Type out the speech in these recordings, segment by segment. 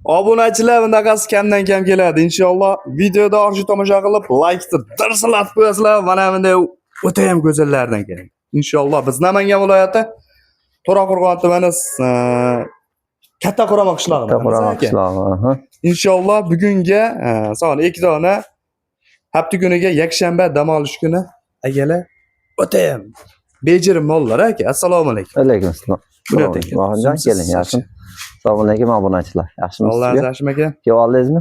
Obunachilar bunaqasi kamdan kam keladi inshaalloh. Videoda orzu tomosha qilib, like-ni dirsilatib qo'yasizlar. Mana bunday o'ta ham go'zallardan kerak. Inshaalloh biz Namangan viloyati To'raqo'rg'on tumani Katta Qoramoq qishlog'i. Inshaalloh bugunga son 2 dona hafta kuniga yakshanba dam olish kuni agalar o'ta ham bejirim mollar aka. Assalomu alaykum. Alaykum assalom. Muhammadjon keling, yaxshi. Assalomu alaykum obunachilar. Yaxshimisiz? Alloh yaxshi ekan. Kelib oldingizmi?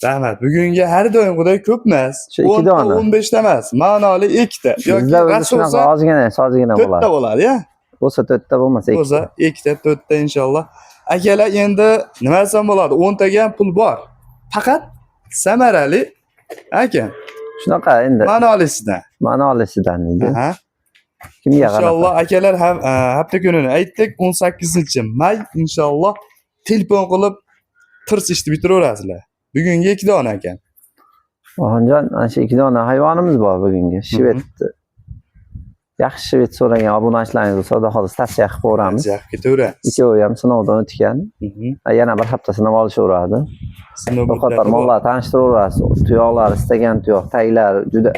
Rahmat. Bugunga har doim xudo ko'p emas. 2 dona. 15 ta emas. Ma'noli 2 ta yoki rasulsa ozgina bo'ladi. 4 ta bo'ladi-ya. Bo'lsa 4 ta bo'lmasa 2 ta. Bo'lsa 2 ta, 4 ta inshaalloh. Akalar endi nima desam bo'ladi? 10 taga ham pul bor. Faqat samarali aka. Shunaqa endi. Ma'nolisidan deydi. Aha. Kimga qarab? Inshaalloh akalar ham hafta kunini aytdik 18-may inshaalloh telefon qilib tirs ishni bitiraverasizlar. Bugunga 2 dona ekan. Oxonjon, ana shu 2 dona hayvonimiz bor bugunga. Shved. Yaxshi shved so'ragan obunachilaringiz bo'lsa, xudo xohlasa tavsiya qilib ko'ramiz. Yaxshi ketaveramiz. Ikkovi ham sinovdan o'tgan. Yana bir hafta sinov olishaveradi. Bir qator mollar tanishtiraverasiz. Tuyoqlar, istagan tuyoq, taglari juda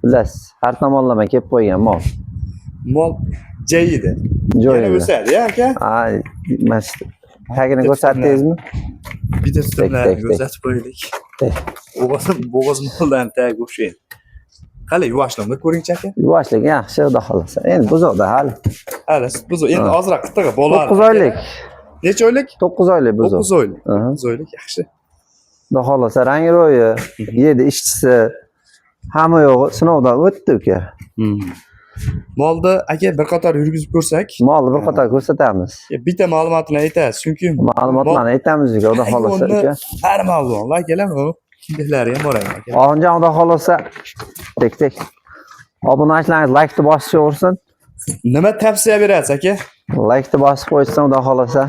bilasiz, har tomonlama kelib qo'ygan mol. Mol joyida. Yana o'sadi-ya aka? Ha, mas tagini ko'rsatdingizmi? Bitta tutamlar ko'rsatib qo'ydik. Bo'g'oz moldan tag o'xshaydi. Qani yuvashlarni ko'ring-chi aka. Yuvashlik yaxshi, xudo xohlasa. Endi buzoqda hali. Hali buzoq. Endi ozroq qitig'i bo'ladi. 9 oylik. Necha oylik? 9 oylik buzoq. 9 oylik. 9 oylik yaxshi. Xudo xohlasa rang ro'yi, yedi ishchisi hamma yo'g'i sinovdan o'tdi uka. Molni aka bir qator yurgizib ko'rsak, molni bir qator ko'rsatamiz. Bitta ma'lumotni aytasiz, chunki ma'lumotlarni aytamiz uka, xudo xohlasa uka. Har mavzular akalar, kimliklari ham bor ekan. Oxonjon xudo xohlasa tek. Obunachilaringiz like-ni bosib qo'ysin. Nima tavsiya berasiz aka? Like-ni bosib qo'ysin xudo xohlasa.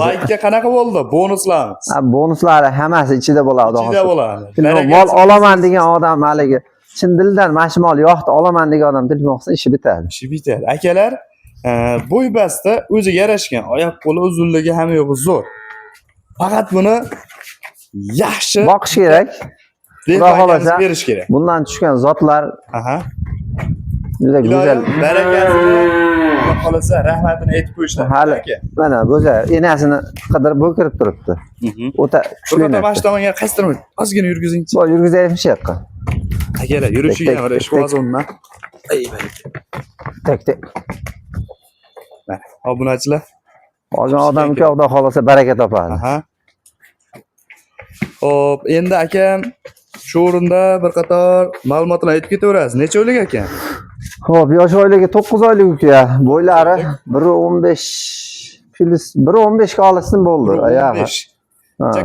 Like-ga qanaqa bo'ldi? Bonuslarimiz. Bonuslari hammasi ichida bo'ladi, xudo xohlasa. Ichida bo'ladi. Mol olaman degan odam haligi chin dildan mana shu mol yo'qdi, olaman degan odam telefon qilsa ishi bitadi. Ishi bitadi. Akalar, bo'y basta o'ziga yarashgan, oyoq qo'li uzunligi hamma yo'g'i zo'r. Faqat buni yaxshi boqish kerak. Xudo xohlasa berish kerak. Bundan tushgan zotlar juda go'zal. Barakasi. Xudo xohlasa rahmatini aytib qo'yishlar. Hali mana go'zal enasini qidirib bo'kirib turibdi. O'ta kuchli. Bitta mana shu tomonga qaysidirmi? Ozgina yurgizingchi. Voy, yurgizaymi shu yoqqa. Akalar, yurishiga ham ishqozondan. Ey baraka. Tek. Mana, obunachilar. Olgan odam uka xudo xohlasa baraka topadi. Xo'p, endi akam shu o'rinda bir qator ma'lumotlarni aytib ketaverasiz. Necha oylik ekan? Xo'p, yosh oyligi 9 oylik uka. Bo'ylari 1.15 filiz 1.15 ga olsin bo'ldi. Oyog'i.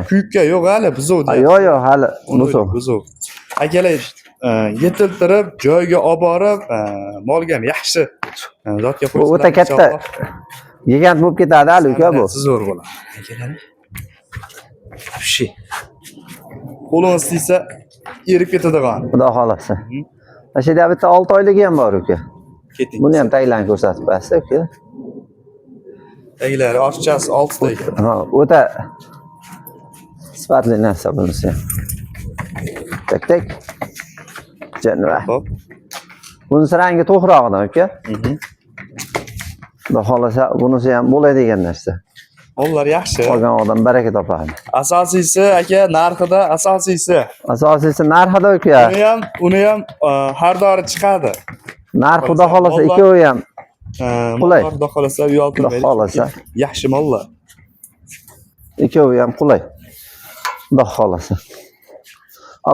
Kuyukka yo'q hali buzov deyapti. Yo'q, hali buzov. Akalar yetiltirib, joyga olib borib, molga ham yaxshi zotga qo'ysa. O'ta katta gigant bo'lib ketadi hali uka bu. Zo'r bo'ladi. Akalar. Shi. Qo'lingiz tegsa erib ketadigan. Xudo xohlasa. Mana shu yerda bitta 6 oyligi ham bor uka. Keting. Buni ham tayinlanib ko'rsatib bersa uka. Taglari oshchasi 6 ta ekan. Ha, o'ta sifatli narsa bunisi. Tek. Janva. Xo'p. Bunisi rangi to'g'rog'idan uka. Xudo xohlasa bunisi ham bo'ladigan narsa. Onlar yaxshi. Olgan odam baraka topadi. Asosiysi aka narxida asosiysi. Asosiysi narxida uka. Uni ham har dori chiqadi. Narx xudo xohlasa ikkovi ham qulay. Xudo xohlasa uyaltirmaydi. Xudo xohlasa. Yaxshi mollar. Ikkovi ham qulay. Xudo xohlasa.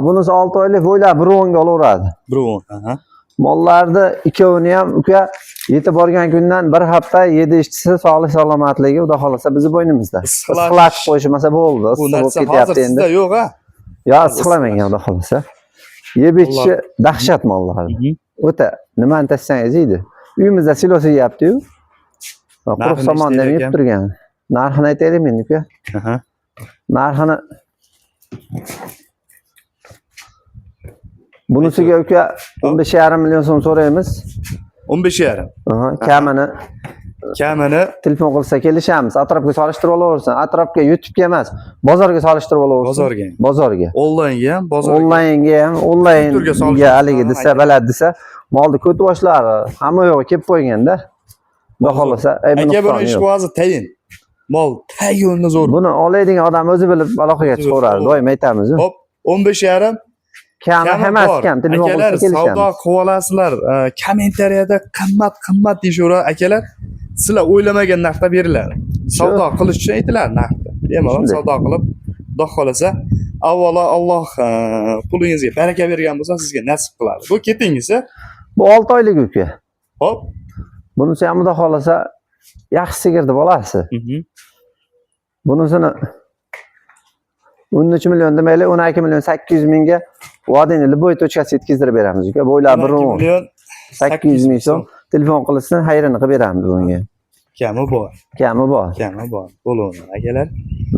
Bunisi 6 oylik bo'ylab 1.10 ga olaveradi. 1.10, Mollarni ikkovini ham uka yetib borgan kundan bir hafta 7 ishchisi sog'lik salomatligi xudo xohlasa bizni bo'ynimizda. Issiqlab qo'yishmasa bo'ldi. Bu narsa hozir sizda yo'q-a? Yo'q, issiqlamagan xudo xohlasa. Yeb ichishi dahshat mollar. O'ta nimani tassangiz yeydi. Uyimizda silosi yeyapti-yu. Quruq somondan yeb turgan. Narxini aytaylik endi uka. Narxini bunisiga uka 15,5 million so'm so'raymiz. 15,5. Kamini kamini telefon qilsa kelishamiz, atrofga solishtirib olaversin. Atrofga YouTube'ga emas, bozorga solishtirib olaversin. bozorga. Bozorga. Onlaynga ham bozorga. Onlaynga ham, Turga solishtirib onlaynga haligi olsa, desa, balad desa, molni ko't boshlari hamma yo'g'i kelib qo'yganda. Xudo xolasa, aka buni ish qo'zi tayin. Mol tayinni zo'r. Buni oladigan odam o'zi bilib aloqaga chiqaveradi. Doim aytamiz. Hop, 15,5 Kami emas, kam telefon akalar qilsa savdo kelishamiz. qilib olasizlar. Kommentariyada qimmat deyishaveradi akalar. Sizlar o'ylamagan narxda beriladi. Savdo qilish uchun aytiladi narxda. Bemalol savdo qilib, Xudo xolasa, avvalo Alloh pulingizga baraka bergan bo'lsa, sizga nasib qiladi. Bu ketingizsa, Bu 6 oylik uka. hop. Bunisi ham Xudo xolasa yaxshi sigirni bolasi. Bunisini 13 million demayli, 12 million 800 mingga vodini boy tochkasi yetkazdirib beramiz uka. Bo'ylar 1 million 800 ming so'm telefon qilishsin, xayrini qilib beramiz bunga. Kami bor. Kami bor. Kami bor. Bo'laveradi akalar.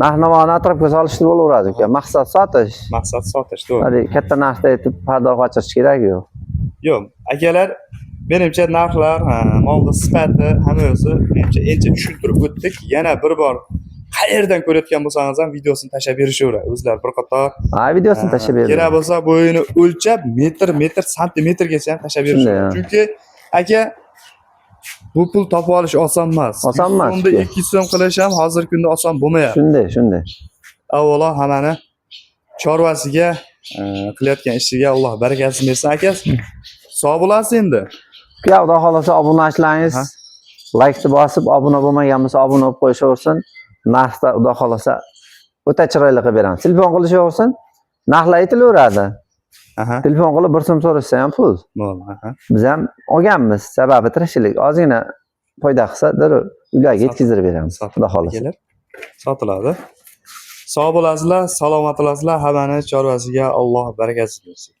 Narx-navoni atrofga solishtirib olaveradi uka. Maqsad sotish. Maqsad sotish, to'g'ri. Hali katta narxda aytib pardor qochirish kerak yo'q. Yo'q, akalar, menimcha narxlar, molni sifati hammasi menimcha ancha tushuntirib o'tdik. Yana bir bor qayerdan ko'rayotgan bo'lsangiz ham videosini tashlab berishaveradi. O'zlari bir qator Videosini tashlab beradi. kerak bo'lsa bo'yini o'lchab, metr, santimetrgacha ham tashlab berishaveradi. Chunki aka bu pul topib olish oson emas. Oson emas. So'mda 200 so'm qilish ham hozirgi kunda oson bo'lmayapti. Shunday. Avvalo hammani chorvasiga qilayotgan ishiga Alloh barakasini bersin aka. Sog' bo'lasiz endi. Uka, Xudo xolasa obunachilaringiz like bosib, obuna bo'lmagan bo'lsa obuna bo'lib qo'yishaversin. Narxda Xudo xolasa o'ta chiroyli qilib beramiz. Telefon qilishaversin, narxlar aytilaveradi. Telefon qilib 1 so'm so'rashsa ham pul. Biz ham olganmiz, sababi tirikchilik. Ozgina foyda qilsa, ularga yetkazib beramiz. Xudo xolasa. Sotiladi. Sog' bo'lasizlar, salomat bo'lasizlar. Hammani chorvasiga Alloh barakasini bersin.